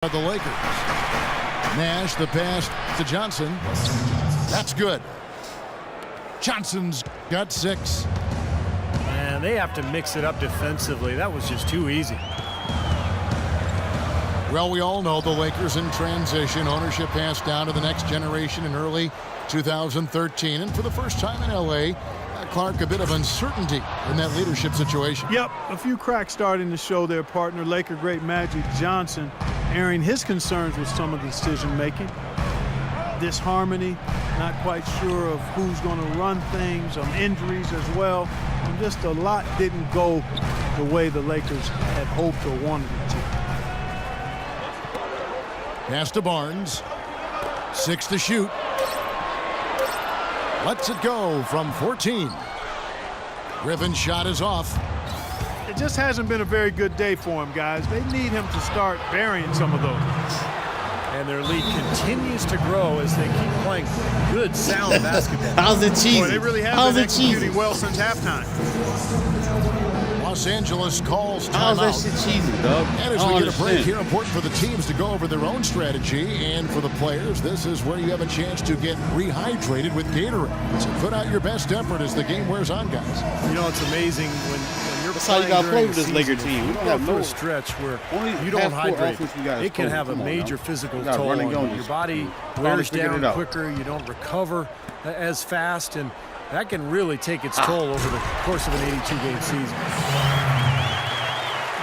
of the Lakers. Nash, the pass to Johnson. That's good. Johnson's got 6. And they have to mix it up defensively. That was just too easy. Well, we all know the Lakers in transition. Ownership passed down to the next generation in early 2013. And for the first time in L.A., Clark, a bit of uncertainty in that leadership situation. Yep, a few cracks starting to show their partner, Laker great Magic Johnson, airing his concerns with some of the decision-making. Disharmony, not quite sure of who's going to run things, injuries as well. And just a lot didn't go the way the Lakers had hoped or wanted it to. Pass to Barnes. 6 to shoot. Lets it go from 14. Griffin's shot is off. It just hasn't been a very good day for him, guys. They need him to start burying some of those. And their lead continues to grow as they keep playing good, sound basketball. How's it cheesy? Boy, they really have How's been it executing cheesy? well since halftime. Los Angeles calls How's that timeout. shit cheesy, dog? And as we get a break here, important for the teams to go over their own strategy, and for the players, this is where you have a chance to get rehydrated with Gatorade. So put out your best effort as the game wears on, guys. You know, it's amazing when you're That's how you playing got to play during with the this Laker season, team. We if don't you have go through no a stretch where only you don't half-court hydrate. offense we got is It can Kobe. have a Come on major now. physical We got toll running on you. goalies. Your body We already wears figured down it out. quicker. You don't recover as fast, and that can really take its toll over the course of an 82-game season.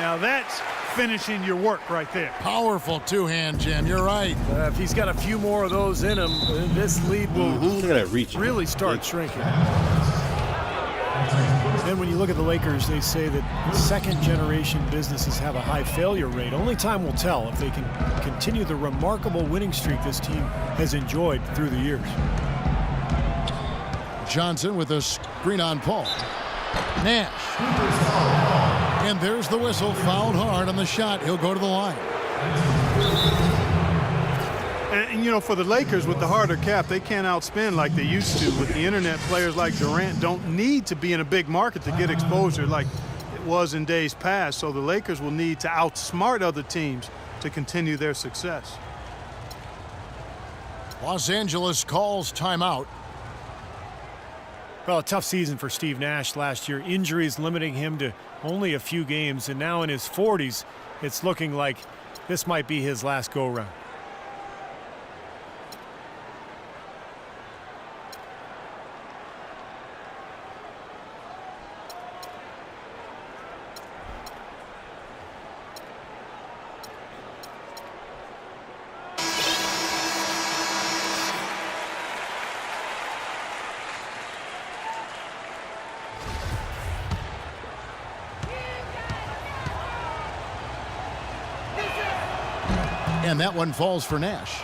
Now that's finishing your work right there. Powerful two-hand jam. You're right. If he's got a few more of those in him, this lead will Look at that reach. really start shrinking. And when you look at the Lakers, they say that second-generation businesses have a high failure rate. Only time will tell if they can continue the remarkable winning streak this team has enjoyed through the years. Johnson with a screen on Paul. Nash. And there's the whistle. Fouled hard on the shot. He'll go to the line. And, you know, for the Lakers with the harder cap, they can't outspend like they used to. With the internet, players like Durant don't need to be in a big market to get exposure like it was in days past. So the Lakers will need to outsmart other teams to continue their success. Los Angeles calls timeout. Well, a tough season for Steve Nash last year. Injuries limiting him to only a few games, and now in his 40s, it's looking like this might be his last go-round. And that one falls for Nash.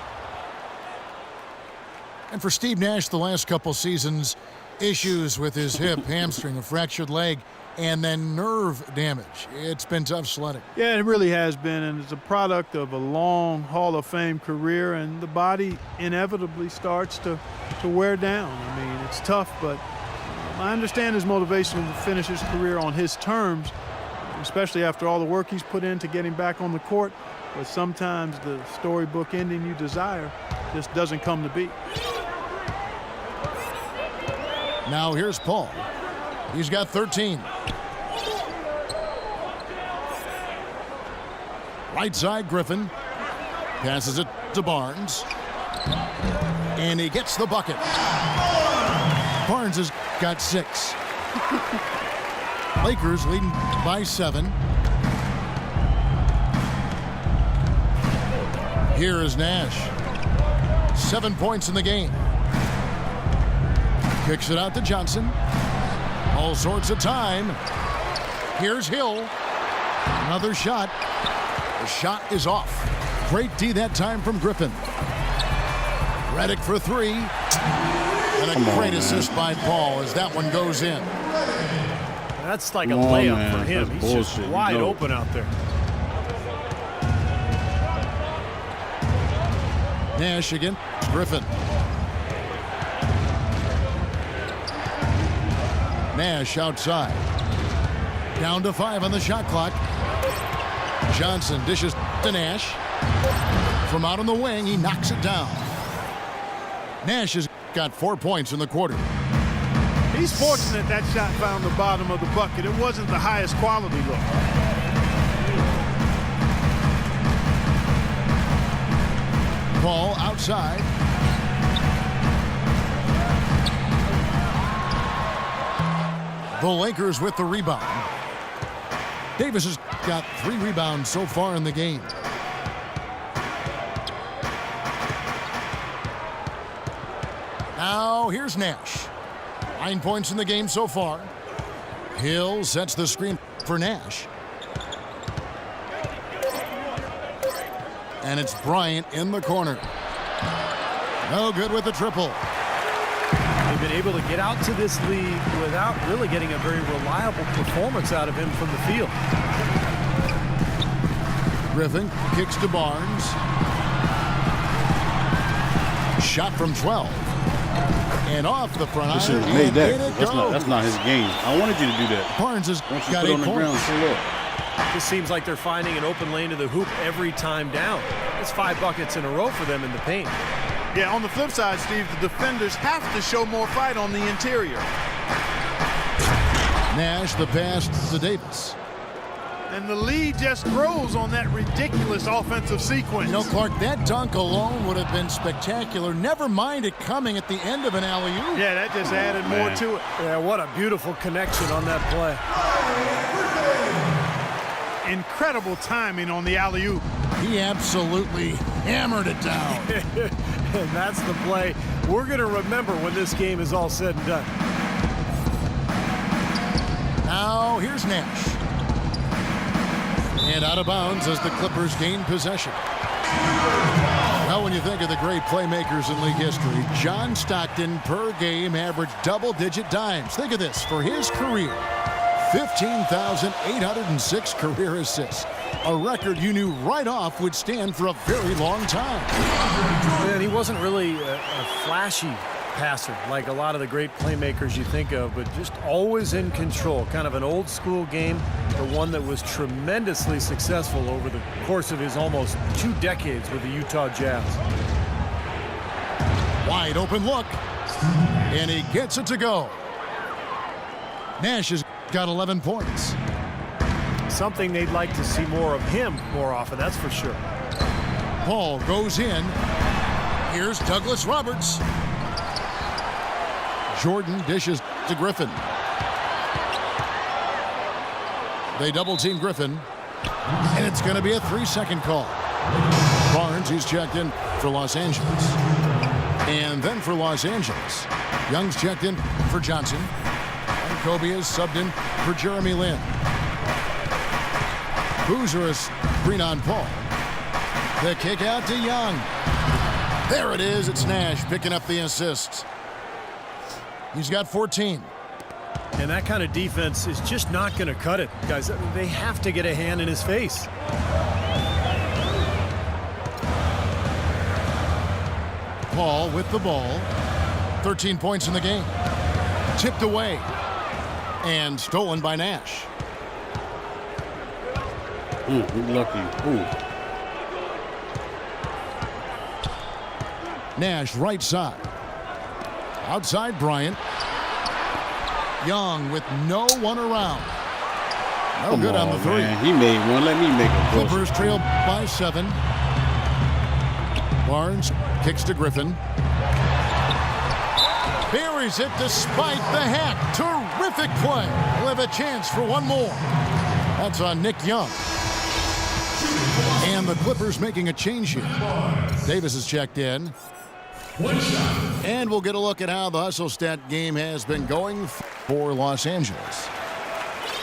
And for Steve Nash, the last couple seasons, issues with his hip, hamstring, a fractured leg, and then nerve damage. It's been tough sledding. Yeah, it really has been, and it's a product of a long Hall of Fame career, and the body inevitably starts to wear down. I mean, it's tough, but I understand his motivation to finish his career on his terms, especially after all the work he's put in to getting back on the court. But sometimes the storybook ending you desire just doesn't come to be. Now here's Paul. He's got 13. Right side, Griffin. Passes it to Barnes. And he gets the bucket. Barnes has got 6. Lakers leading by 7. Here is Nash. 7 points in the game. Kicks it out to Johnson. All sorts of time. Here's Hill. Another shot. The shot is off. Great D that time from Griffin. Redick for 3. And a great assist by Paul as that one goes in. That's like a layup for him. That's He's just bullshit. wide open out there. Nash again. Griffin. Nash outside. Down to 5 on the shot clock. Johnson dishes to Nash. From out on the wing, he knocks it down. Nash has got 4 points in the quarter. He's fortunate that shot found the bottom of the bucket. It wasn't the highest quality look. Ball outside. The Lakers with the rebound. Davis has got 3 rebounds so far in the game. Now here's Nash. 9 points in the game so far. Hill sets the screen for Nash. And it's Bryant in the corner. No good with the triple. They've been able to get out to this lead without really getting a very reliable performance out of him from the field. Griffin kicks to Barnes. Shot from 12. And off the front You should iron. have made that. And That's not his game. I wanted you to do that. Barnes has Once you got put 8 on the points. ground, pull up. This seems like they're finding an open lane to the hoop every time down. It's 5 buckets in a row for them in the paint. Yeah, on the flip side, Steve, the defenders have to show more fight on the interior. Nash the pass to Davis. And the lead just grows on that ridiculous offensive sequence. You know, Clark, that dunk alone would have been spectacular. Never mind it coming at the end of an alley-oop. Yeah, that just added more to it. Yeah, what a beautiful connection on that play. Incredible timing on the alley-oop. He absolutely hammered it down. And that's the play we're going to remember when this game is all said and done. Now here's Nash. And out of bounds as the Clippers gain possession. Now when you think of the great playmakers in league history, John Stockton per game averaged double-digit dimes. Think of this, for his career, 15,806 career assists. A record you knew right off would stand for a very long time. And he wasn't really a flashy passer like a lot of the great playmakers you think of, but just always in control. Kind of an old school game, the one that was tremendously successful over the course of his almost 2 decades with the Utah Jazz. Wide open look. And he gets it to go. Nash has got 11 points. Something they'd like to see more of him more often, that's for sure. Paul goes in. Here's Douglas Roberts. Jordan dishes to Griffin. They double-team Griffin. And it's going to be a 3-second call. Barnes, he's checked in for Los Angeles. And then for Los Angeles, Young's checked in for Johnson. And Kobe is subbed in for Jeremy Lin. Boozer is screen on Paul. The kick out to Young. There it is. It's Nash picking up the assist. He's got 14. And that kind of defense is just not going to cut it, guys. They have to get a hand in his face. Paul with the ball. 13 points in the game. Tipped away. And stolen by Nash. Ooh, lucky. Ooh. Nash right side. Outside Bryant. Young with no one around. No Come good on the 3. Man. He made one. Let me make a push. Clippers trail by 7. Barnes kicks to Griffin. Buries it despite the hack. Terrific play. We'll have a chance for one more. That's on Nick Young. And the Clippers making a change here. Davis is checked in. And we'll get a look at how the hustle stat game has been going for Los Angeles.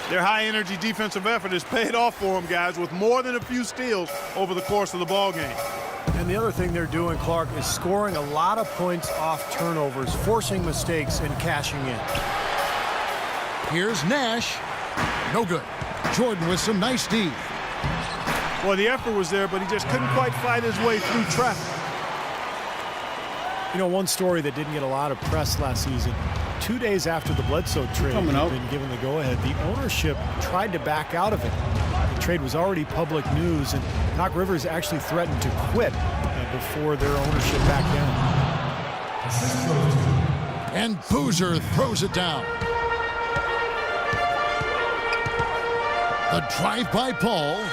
Their high-energy defensive effort has paid off for them, guys, with more than a few steals over the course of the ball game. And the other thing they're doing, Clark, is scoring a lot of points off turnovers, forcing mistakes and cashing in. Here's Nash. No good. Jordan with some nice D. Well, the effort was there, but he just couldn't quite fight his way through traffic. You know, one story that didn't get a lot of press last season, 2 days after the Bledsoe trade had been given the go-ahead, the ownership tried to back out of it. They trade was already public news, and Doc Rivers actually threatened to quit before their ownership backed down. And Boozer throws it down. The drive by Paul.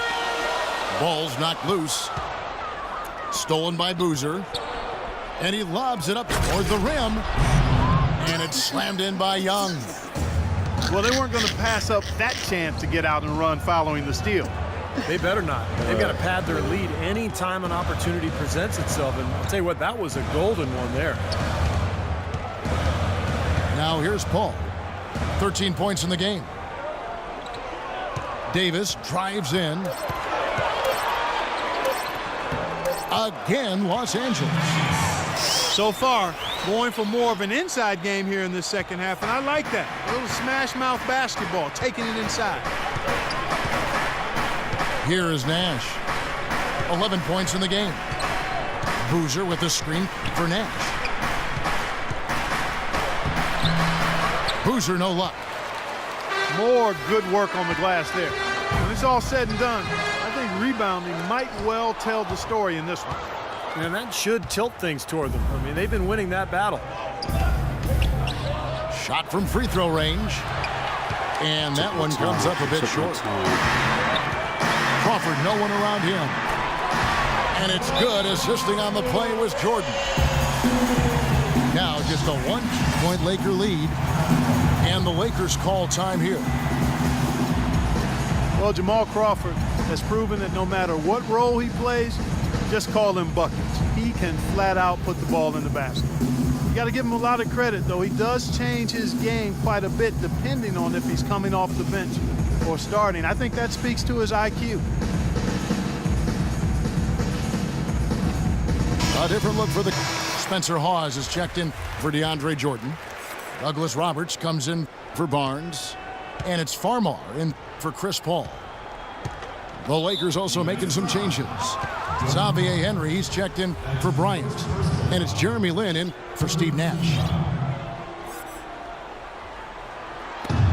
Ball's knocked loose. Stolen by Boozer. And he lobs it up toward the rim. And it's slammed in by Young. Well, they weren't going to pass up that chance to get out and run following the steal. They better not. They've got to pad their lead any time an opportunity presents itself. And I'll tell you what, that was a golden one there. Now here's Paul. 13 points in the game. Davis drives in. Again, Los Angeles. So far, going for more of an inside game here in this second half, and I like that. A little smash mouth basketball, taking it inside. Here is Nash. 11 points in the game. Boozer with the screen for Nash. Boozer, no luck. More good work on the glass there. When it's all said and done, I think rebounding might well tell the story in this one. And that should tilt things toward them. I mean, they've been winning that battle. Shot from free throw range. And that one comes up a bit short. Crawford, no one around him. And it's good. Assisting on the play was Jordan. Now just a 1-point Laker lead. And the Lakers call time here. Well, Jamal Crawford has proven that no matter what role he plays, just call him buckets. He can flat out put the ball in the basket. You got to give him a lot of credit, though. He does change his game quite a bit depending on if he's coming off the bench or starting. I think that speaks to his IQ. A different look for the Spencer Hawes is checked in for DeAndre Jordan. Douglas Roberts comes in for Barnes. And it's Farmar in for Chris Paul. The Lakers also making some changes. Xavier Henry, he's checked in for Bryant. And it's Jeremy Lin in for Steve Nash.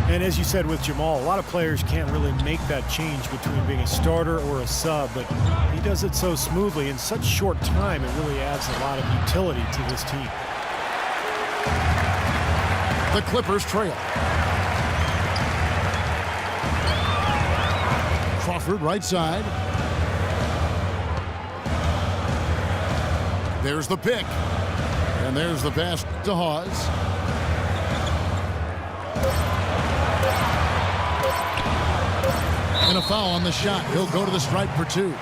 And as you said with Jamal, a lot of players can't really make that change between being a starter or a sub, but he does it so smoothly in such short time, it really adds a lot of utility to this team. The Clippers trail. Crawford right side. There's the pick. And there's the pass to Hawes. And a foul on the shot. He'll go to the stripe for 2.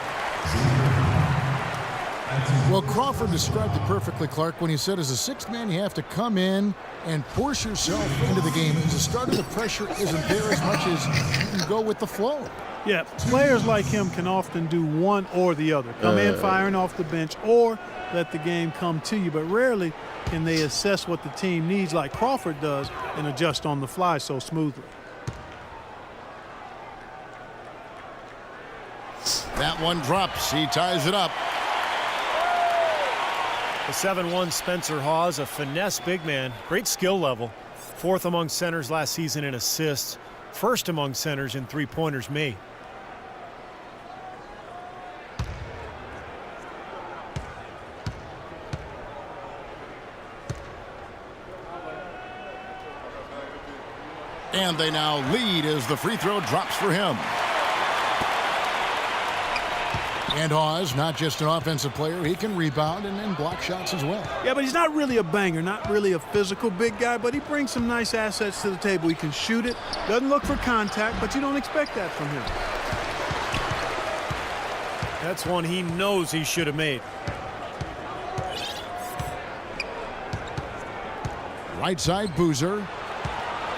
Well, Crawford described it perfectly, Clark, when he said as a sixth man, you have to come in and force yourself into the game. As a starter, the pressure isn't there as much as you can go with the flow. Yeah, players like him can often do one or the other. Come in firing off the bench or let the game come to you, but rarely can they assess what the team needs like Crawford does and adjust on the fly so smoothly. That one drops. He ties it up. The 7'1" Spencer Hawes, a finesse big man, great skill level. 4th among centers last season in assists, 1st among centers in three-pointers made. And they now lead as the free throw drops for him. And Hawes, not just an offensive player, he can rebound and block shots as well. Yeah, but he's not really a banger, not really a physical big guy, but he brings some nice assets to the table. He can shoot it, doesn't look for contact, but you don't expect that from him. That's one he knows he should have made. Right side, Boozer.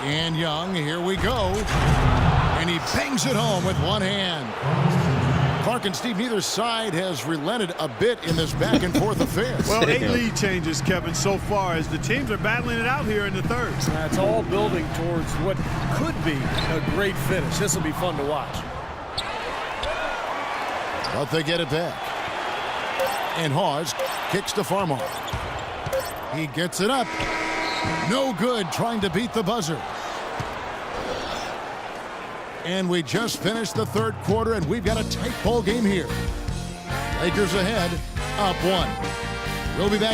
And Young, here we go. And he bangs it home with one hand. Clark and Steve, neither side has relented a bit in this back-and-forth affair. Well, 8 lead changes, Kevin, so far as the teams are battling it out here in the third. It's all building towards what could be a great finish. This will be fun to watch. But they get it back. And Hawes kicks to Farmar. He gets it up. No good, trying to beat the buzzer. And we just finished the third quarter, and we've got a tight ball game here. Lakers ahead, up 1. We'll be back.